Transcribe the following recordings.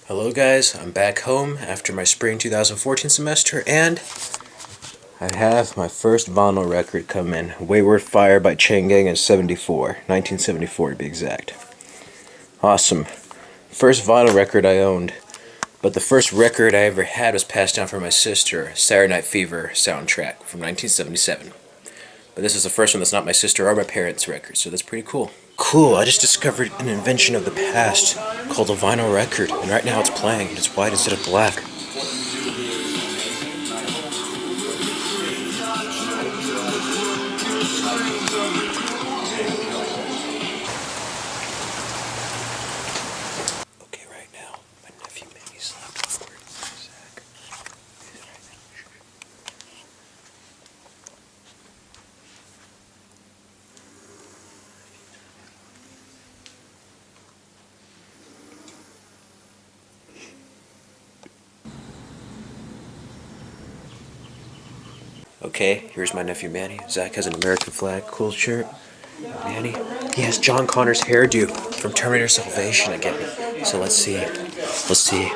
Hello guys, I'm back home after my spring 2014 semester and I have my first vinyl record come in. Wayward Fire by Chain Gang in 1974 to be exact. Awesome. First vinyl record I owned, but the first record I ever had was passed down from my sister, Saturday Night Fever soundtrack from 1977. But this is the first one that's not my sister or my parents' record, so that's pretty cool. Cool, I just discovered an invention of the past called a vinyl record, and right now it's playing, and it's white instead of black. Okay, right now, my nephew Manny slept awkward. Zach. Okay, here's my nephew Manny. Zach has an American flag, cool shirt. Manny, he has John Connor's hairdo from Terminator Salvation again. So let's see. Let's see.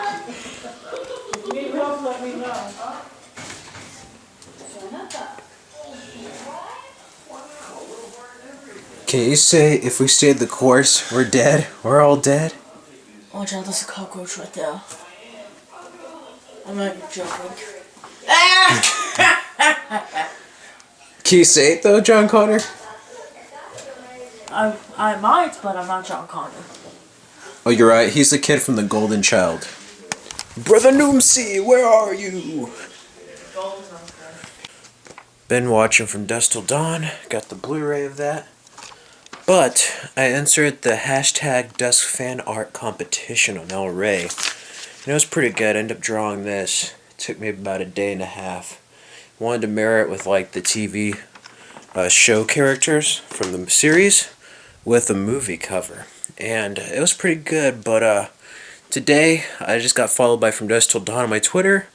Can you say if we stayed the course, we're dead? We're all dead? 我知道 that's a cockroach right there. I'm not even joking. Can you say it though, John Connor? I might, but I'm not John Connor. Oh, you're right. He's the kid from The Golden Child. Brother Noomsy, where are you? Been watching From Dusk Till Dawn. Got the Blu-ray of that. But I entered the hashtag Dusk Fan Art competition on El Rey. And it was pretty good. I ended up drawing this. It took me about a day and a half. Wanted to mirror it with like the TV show characters from the series with a movie cover. And it was pretty good, but today I just got followed by From Dusk Till Dawn on my Twitter.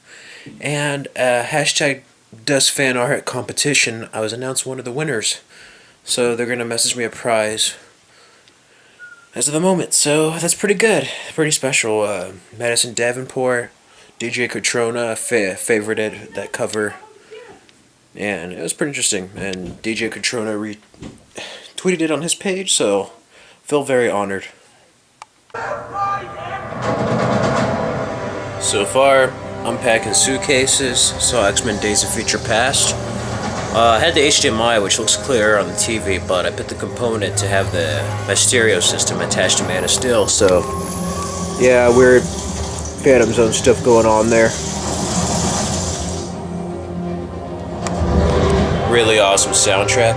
And hashtag Dusk Fan Art competition, I was announced one of the winners. So they're going to message me a prize as of the moment. So that's pretty good. Pretty special. Madison Davenport, DJ Katrona favorited that cover. And it was pretty interesting. And DJ Katrona retweeted it on his page, so feel very honored. So far, unpacking suitcases. Saw X-Men Days of Future Past. I had the HDMI, which looks clear on the TV, but I put the component to have my stereo system attached to Man of Steel, so yeah, weird Phantom Zone stuff going on there. Really awesome soundtrack.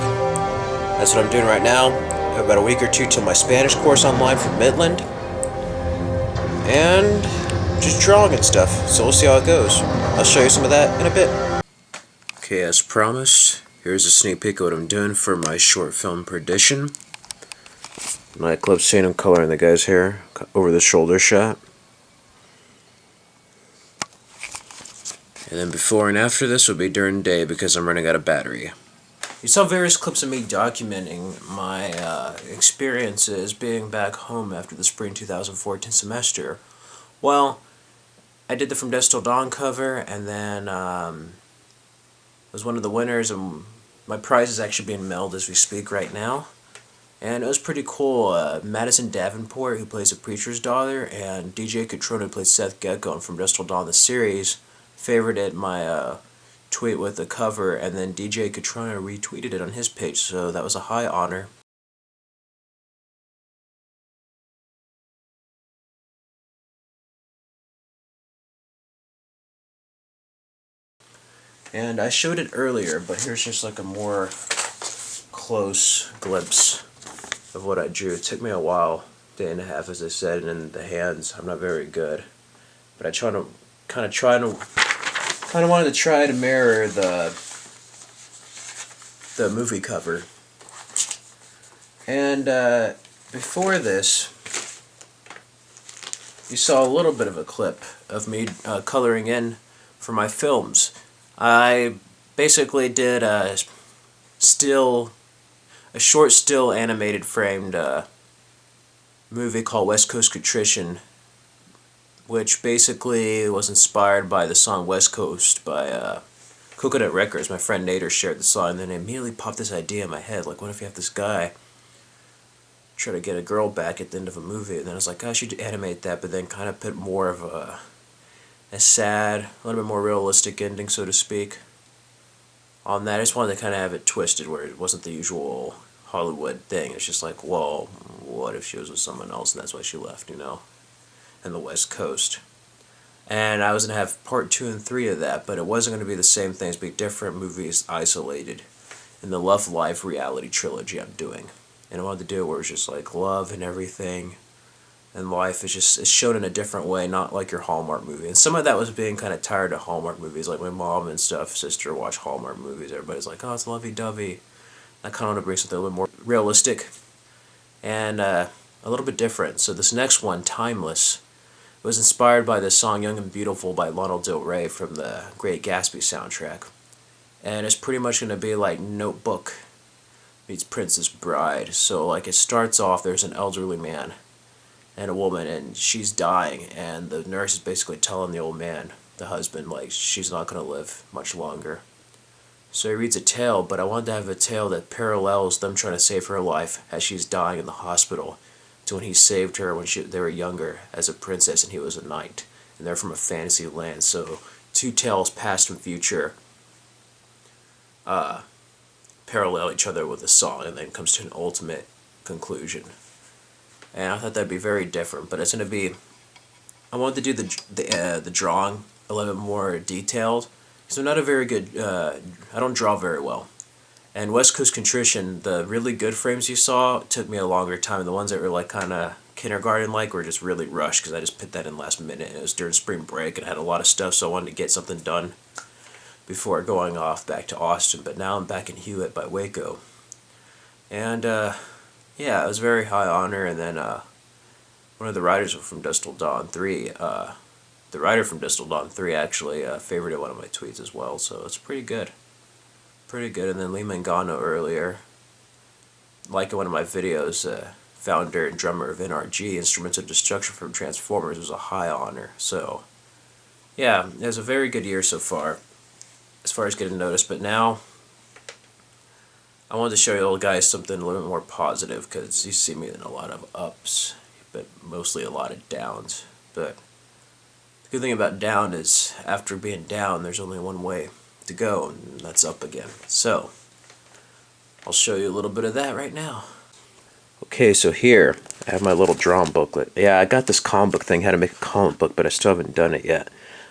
That's what I'm doing right now. I have about a week or two till my Spanish course online from Midland. And just drawing and stuff, so we'll see how it goes. I'll show you some of that in a bit. Okay, as promised, here's a sneak peek of what I'm doing for my short film Perdition. Nightclub scene, I'm coloring the guy's hair, over the shoulder shot. And then before and after this will be during day because I'm running out of battery. You saw various clips of me documenting my experiences being back home after the spring 2014 semester. Well, I did the From Dusk Till Dawn cover, and then was one of the winners, and my prize is actually being mailed as we speak right now. And it was pretty cool. Madison Davenport, who plays a preacher's daughter, and DJ Katrona, who plays Seth Gecko From Dusk Till Dawn, the series, favorited my tweet with the cover, and then DJ Katrona retweeted it on his page, so that was a high honor. And I showed it earlier, but here's just like a more close glimpse of what I drew. It took me a while, day and a half as I said, and in the hands I'm not very good. But I kind of wanted to try to mirror the movie cover. And before this, you saw a little bit of a clip of me coloring in for my films. I basically did a short still animated framed movie called West Coast Contrition which basically was inspired by the song West Coast by Coconut Records. My friend Nader shared the song, and then it immediately popped this idea in my head, like, what if you have this guy try to get a girl back at the end of a movie? And then I was like, I should animate that, but then kind of put more of a sad, a little bit more realistic ending, so to speak, on that. I just wanted to kind of have it twisted where it wasn't the usual Hollywood thing. It's just like, well, what if she was with someone else and that's why she left, you know, in the West Coast. And I was going to have part 2 and 3 of that, but it wasn't going to be the same things, be different movies isolated in the Love Life reality trilogy I'm doing. And I wanted to do it where it's just like love and everything, and life is just, it's shown in a different way, not like your Hallmark movie. And some of that was being kind of tired of Hallmark movies, like my mom and stuff, sister watch Hallmark movies. Everybody's like, oh, it's lovey-dovey. I kind of want to bring something a little more realistic and a little bit different. So this next one, Timeless, was inspired by the song Young and Beautiful by Lana Del Rey from the Great Gatsby soundtrack. And it's pretty much going to be like Notebook meets Princess Bride. So like it starts off, there's an elderly man and a woman, and she's dying, and the nurse is basically telling the old man, the husband, like she's not going to live much longer. So he reads a tale, but I wanted to have a tale that parallels them trying to save her life as she's dying in the hospital to when he saved her when they were younger as a princess and he was a knight. And they're from a fantasy land, so two tales, past and future, parallel each other with a song, and then comes to an ultimate conclusion. And I thought that'd be very different, but it's going to be, I wanted to do the drawing a little bit more detailed, because I'm not a very good, I don't draw very well. And West Coast Contrition, the really good frames you saw, took me a longer time. The ones that were like kind of kindergarten-like were just really rushed, because I just put that in last minute, and it was during spring break, and I had a lot of stuff, so I wanted to get something done before going off back to Austin. But now I'm back in Hewitt by Waco. And, yeah, it was a very high honor. And then one of the writers from Dusk Till Dawn 3, the writer from Dusk Till Dawn 3 actually favorited one of my tweets as well, so it's pretty good. Pretty good. And then Lee Mangano earlier, like in one of my videos, founder and drummer of NRG, Instruments of Destruction from Transformers, was a high honor. So, yeah, it was a very good year so far as getting noticed, but now I wanted to show you guys something a little bit more positive, because you see me in a lot of ups, but mostly a lot of downs. But the good thing about down is, after being down, there's only one way to go, and that's up again. So, I'll show you a little bit of that right now. Okay, so here, I have my little drawing booklet. Yeah, I got this comic book thing, how to make a comic book, but I still haven't done it yet.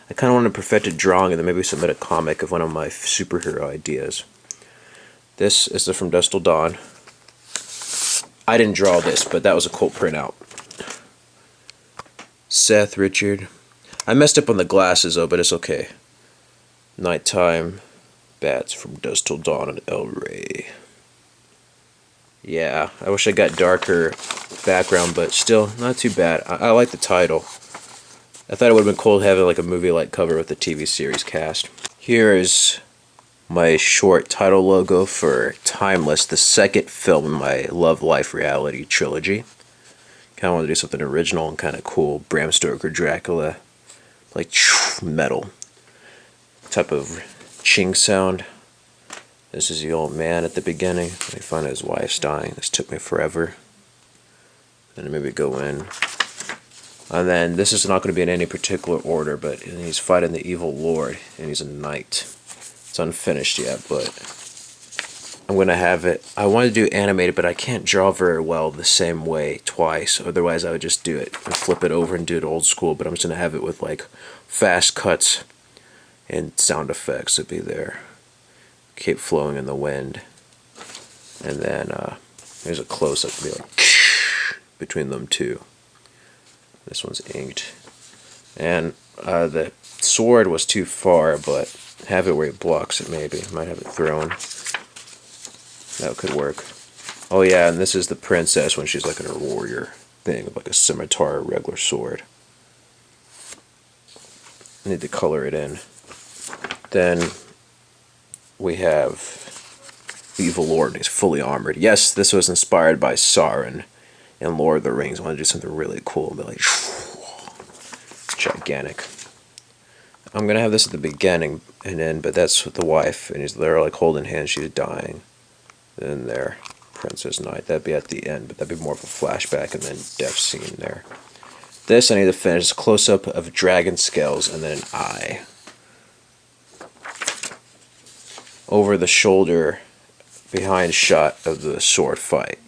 I kind of want to perfect a drawing and then maybe submit a comic of one of my superhero ideas. This is the From Dusk Till Dawn. I didn't draw this, but that was a cool printout. Seth, Richard. I messed up on the glasses though, but it's okay. Nighttime. Bats from Dusk Till Dawn and El Rey. Yeah, I wish I got darker background, but still not too bad. I like the title. I thought it would have been cool to have like a movie-like cover with the TV series cast. Here is my short title logo for Timeless, the second film in my Love Life reality trilogy. Kind of wanted to do something original and kind of cool. Bram Stoker Dracula, like metal type of ching sound. This is the old man at the beginning. When he found his wife's dying. This took me forever. Then maybe go in. And then this is not going to be in any particular order, but he's fighting the evil lord, and he's a knight. It's unfinished yet, but I'm going to have it. I want to do animated, but I can't draw very well the same way twice. Otherwise, I would just do it and flip it over and do it old school. But I'm just going to have it with like fast cuts and sound effects to be there. Keep flowing in the wind. And then there's a close-up to be like between them two. This one's inked. And the sword was too far, but have it where it blocks it maybe. Might have it thrown. That could work. Oh yeah, and this is the princess when she's like in her warrior thing, like a scimitar or regular sword. I need to color it in. Then we have the evil lord. He's fully armored. Yes, this was inspired by Sauron in Lord of the Rings. I want to do something really cool. Be like, gigantic. I'm gonna have this at the beginning and end, but that's with the wife, and they're like holding hands. She's dying. Then there, Princess Knight. That'd be at the end, but that'd be more of a flashback and then death scene there. This I need to finish. Close up of dragon scales and then an eye. Over the shoulder, behind shot of the sword fight.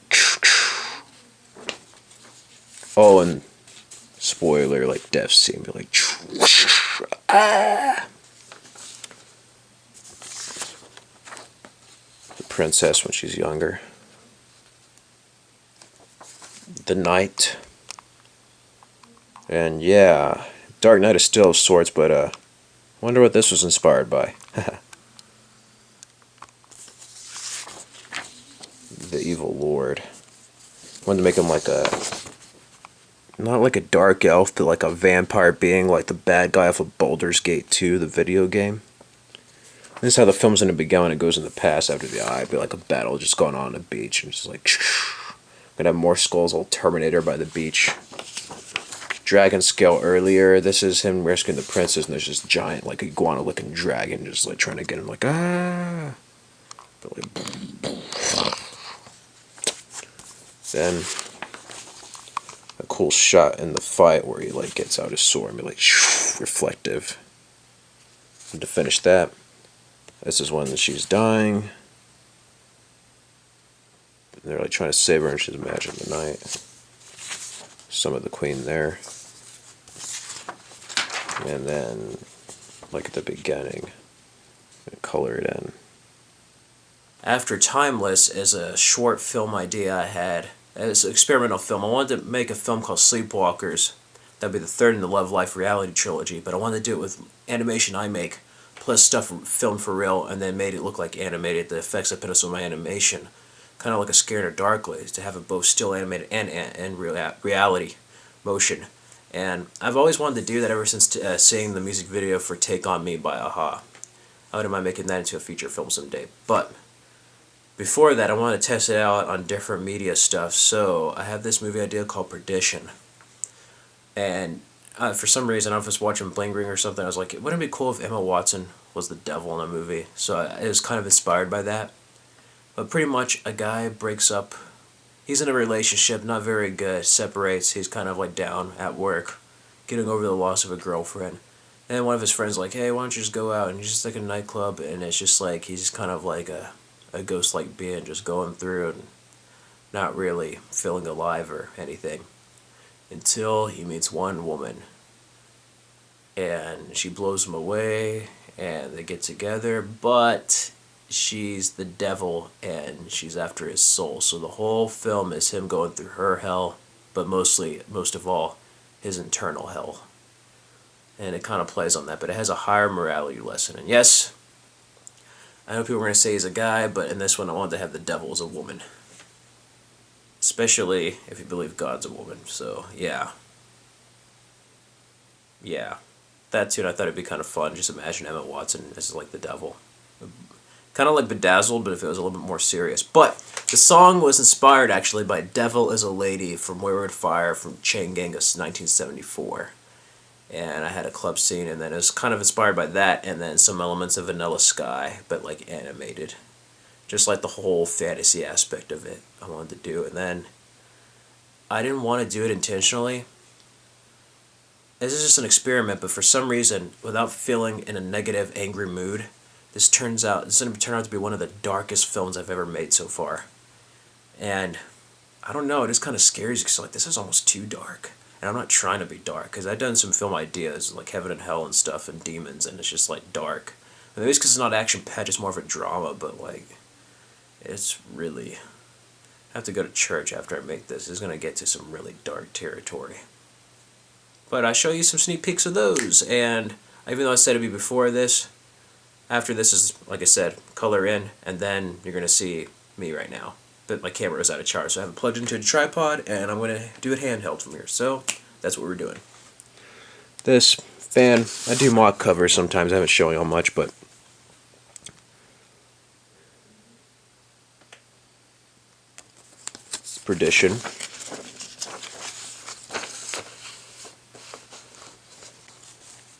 Oh, and spoiler, like death scene, be like, ah! The princess when she's younger. The knight. And yeah, Dark Knight is still of sorts, but wonder what this was inspired by. The evil lord. Wanted to make him like a, not like a dark elf, but like a vampire being, like the bad guy off of Baldur's Gate 2, the video game. This is how the film's going to be going. It goes in the past after the eye. It'd be like a battle just going on the beach. And it's just like, gonna have more skulls, old Terminator by the beach. Dragon scale earlier. This is him rescuing the princess, and there's this giant, like, iguana-looking dragon just like trying to get him, like, ah. But, like, then a cool shot in the fight where he like gets out his sword and be like reflective. And to finish that, this is when she's dying. And they're like trying to save her, and she's imagining the night. Some of the queen there. And then, like at the beginning, color it in. After Timeless is a short film idea I had. It's an experimental film. I wanted to make a film called Sleepwalkers. That'd be the third in the Love Life reality trilogy, but I wanted to do it with animation I make, plus stuff filmed for real, and then made it look like animated. The effects I put on some of my animation, kind of like a Scared of Darkly, to have it both still animated and reality motion. And I've always wanted to do that ever since seeing the music video for Take On Me by a-ha. I wouldn't mind making that into a feature film someday. But before that, I wanted to test it out on different media stuff, so I have this movie idea called Perdition. And for some reason, I was watching Bling Ring or something, I was like, wouldn't it be cool if Emma Watson was the devil in a movie? So it was kind of inspired by that. But pretty much, a guy breaks up. He's in a relationship, not very good, separates, he's kind of like down at work, getting over the loss of a girlfriend. And then one of his friends like, hey, why don't you just go out? And he's just like a nightclub, and it's just like, he's just kind of like a ghost-like being, just going through and not really feeling alive or anything. Until he meets one woman. And she blows him away, and they get together, but she's the devil, and she's after his soul. So the whole film is him going through her hell, but most of all, his internal hell. And it kind of plays on that, but it has a higher morality lesson. And yes, I know people are going to say he's a guy, but in this one I wanted to have the devil as a woman. Especially if you believe God's a woman, so yeah. Yeah. That too, and I thought it'd be kind of fun. Just imagine Emma Watson as like the devil. Kind of like Bedazzled, but if it was a little bit more serious. But the song was inspired actually by Devil is a Lady from Wayward Fire from Chain Genghis 1974. And I had a club scene, and then it was kind of inspired by that, and then some elements of Vanilla Sky, but like animated. Just like the whole fantasy aspect of it I wanted to do. And then I didn't want to do it intentionally. This is just an experiment, but for some reason, without feeling in a negative, angry mood, this going to turn out to be one of the darkest films I've ever made so far. And I don't know, it just kind of scares you, because like, this is almost too dark. And I'm not trying to be dark, because I've done some film ideas, like Heaven and Hell and stuff, and Demons, and it's just like dark. Maybe it's because it's not action-packed, it's more of a drama, but like, it's really... I have to go to church after I make this. It's going to get to some really dark territory. But I show you some sneak peeks of those, and even though I said it'd be before this, after this is, like I said, color in, and then you're going to see me right now. But my camera is out of charge, so I have it plugged into a tripod, and I'm going to do it handheld from here. So that's what we're doing. This fan, I do mock covers sometimes. I haven't shown y'all much, but Perdition.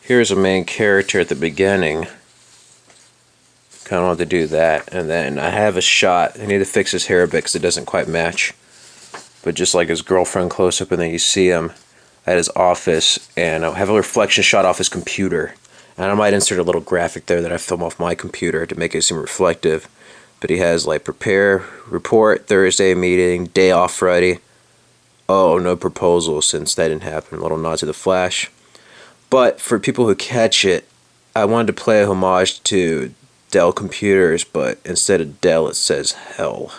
here's a main character at the beginning. Kind of want to do that, and then I have a shot. I need to fix his hair a bit because it doesn't quite match. But just like his girlfriend close up, and then you see him at his office, and I'll have a reflection shot off his computer. And I might insert a little graphic there that I film off my computer to make it seem reflective. But he has like prepare, report, Thursday meeting, day off Friday. Oh, no proposal since that didn't happen. A little nod to the Flash. But for people who catch it, I wanted to play a homage to Dell computers, but instead of Dell it says hell.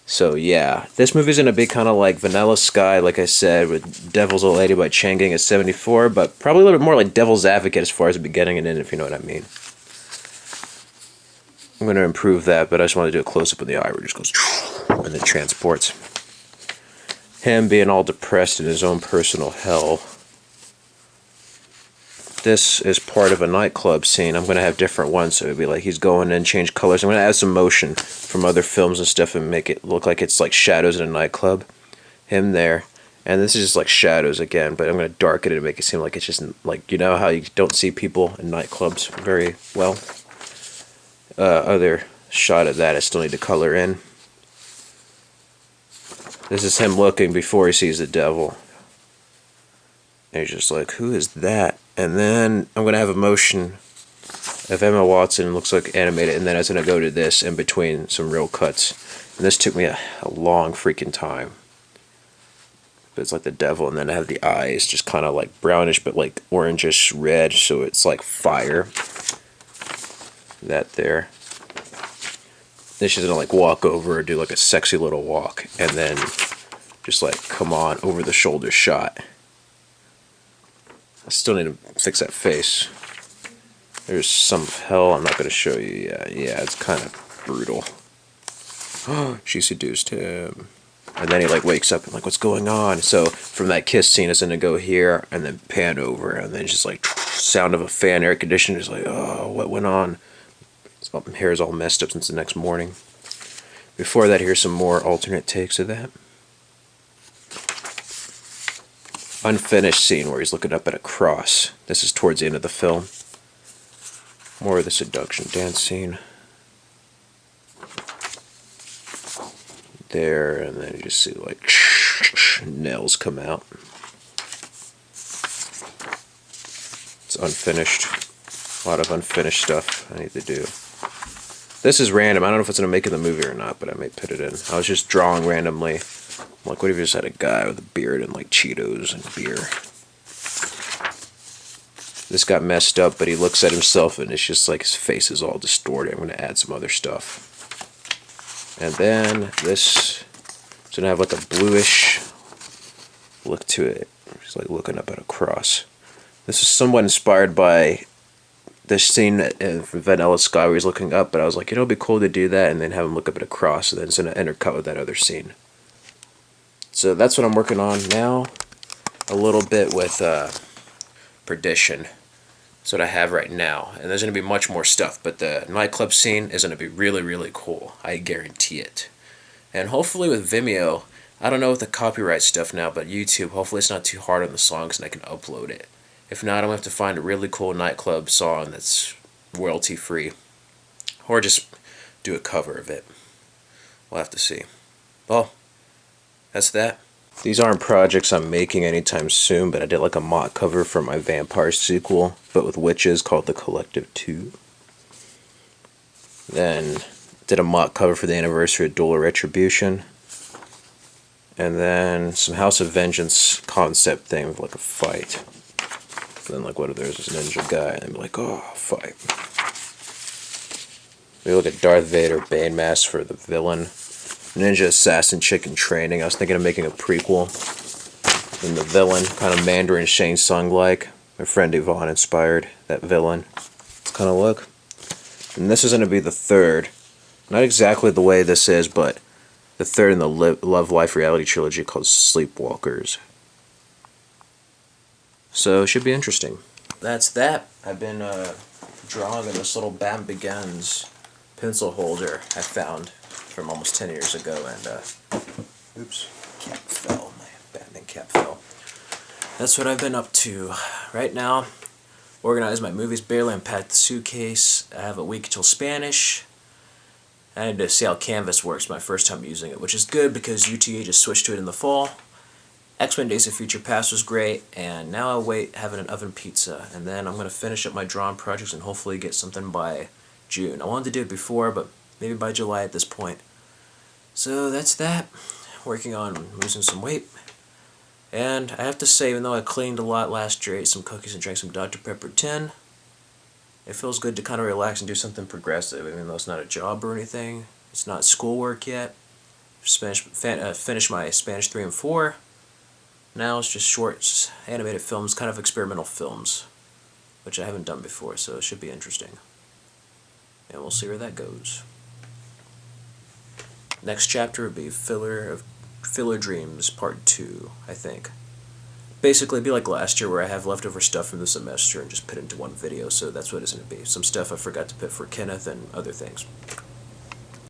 So yeah, this movie's gonna be kind of like Vanilla Sky, like I said, with Devil's Old Lady by Chang Gang at 74, but probably a little bit more like Devil's Advocate as far as the beginning and end, if you know what I mean. I'm gonna improve that, but I just want to do a close-up of the eye where it just goes and then transports. Him being all depressed in his own personal hell. This is part of a nightclub scene. I'm going to have different ones, so it'll be like he's going in, change colors. I'm going to add some motion from other films and stuff and make it look like it's like shadows in a nightclub. Him there. And this is just like shadows again, but I'm going to darken it and make it seem like it's just like, you know how you don't see people in nightclubs very well? Other shot of that I still need to color in. This is him looking before he sees the devil. And he's just like, who is that? And then I'm going to have a motion of Emma Watson, looks like animated, and then I was going to go to this in between some real cuts. And this took me a long freaking time. But it's like the devil, and then I have the eyes just kind of like brownish, but like orangish red, so it's like fire. That there. Then she's going to like walk over or do like a sexy little walk, and then just like come on over the shoulder shot. I still need to fix that face. There's some hell I'm not going to show you. Yeah, it's kind of brutal. She seduced him. And then he like wakes up and like, what's going on? So from that kiss scene, it's going to go here and then pan over. And then just like sound of a fan, air conditioner. Just like, oh, what went on? My hair's all messed up since the next morning. Before that, here's some more alternate takes of that. Unfinished scene where he's looking up at a cross. This is towards the end of the film. More of the seduction dance scene. There, and then you just see like nails come out. It's unfinished. A lot of unfinished stuff I need to do. This is random. I don't know if it's going to make it in the movie or not, but I may put it in. I was just drawing randomly. Like, what if you just had a guy with a beard and like Cheetos and beer? This got messed up, but he looks at himself and it's just like his face is all distorted. I'm going to add some other stuff. And then this is going to have like a bluish look to it. He's like looking up at a cross. This is somewhat inspired by this scene in Vanilla Sky where he's looking up, but I was like, you know, it'd be cool to do that and then have him look up at a cross, and then it's going to intercut with that other scene. So that's what I'm working on now. A little bit with Perdition. That's what I have right now. And there's going to be much more stuff, but the nightclub scene is going to be really, really cool. I guarantee it. And hopefully with Vimeo, I don't know with the copyright stuff now, but YouTube, hopefully it's not too hard on the songs and I can upload it. If not, I'm going to have to find a really cool nightclub song that's royalty free. Or just do a cover of it. We'll have to see. Well, that's that. These aren't projects I'm making anytime soon, but I did like a mock cover for my vampire sequel, but with witches, called The Collective 2. Then did a mock cover for the anniversary of Duel of Retribution. And then some House of Vengeance concept thing with like a fight. And then like what if there's this ninja guy and I'm like, oh, fight. We look at Darth Vader, Bane Mask for the villain. Ninja assassin chick in training. I was thinking of making a prequel. And the villain, kind of Mandarin Shang Tsung like. My friend Yvonne inspired that villain. It's kind of look. And this is going to be the third. Not exactly the way this is, but the third in the Love Life reality trilogy called Sleepwalkers. So it should be interesting. That's that. I've been drawing in this little Batman Begins pencil holder I found from almost 10 years ago, and oops, cap fell. My Batman cap fell. That's what I've been up to right now. Organize my movies, barely unpacked the suitcase. I have a week till Spanish. I need to see how Canvas works, my first time using it, which is good because UTA just switched to it in the fall. X-Men Days of Future Past was great, and now I'll wait having an oven pizza, and then I'm going to finish up my drawing projects and hopefully get something by June. I wanted to do it before, but maybe by July at this point. So that's that. Working on losing some weight. And I have to say, even though I cleaned a lot last year, ate some cookies and drank some Dr. Pepper 10, it feels good to kind of relax and do something progressive, even though it's not a job or anything. It's not schoolwork yet. Finished my Spanish 3 and 4. Now it's just shorts, animated films, kind of experimental films, which I haven't done before, so it should be interesting. And we'll see where that goes. Next chapter will be Filler Dreams Part 2, I think. Basically, it'd be like last year where I have leftover stuff from the semester and just put it into one video, so that's what it's going to be. Some stuff I forgot to put for Kenneth and other things.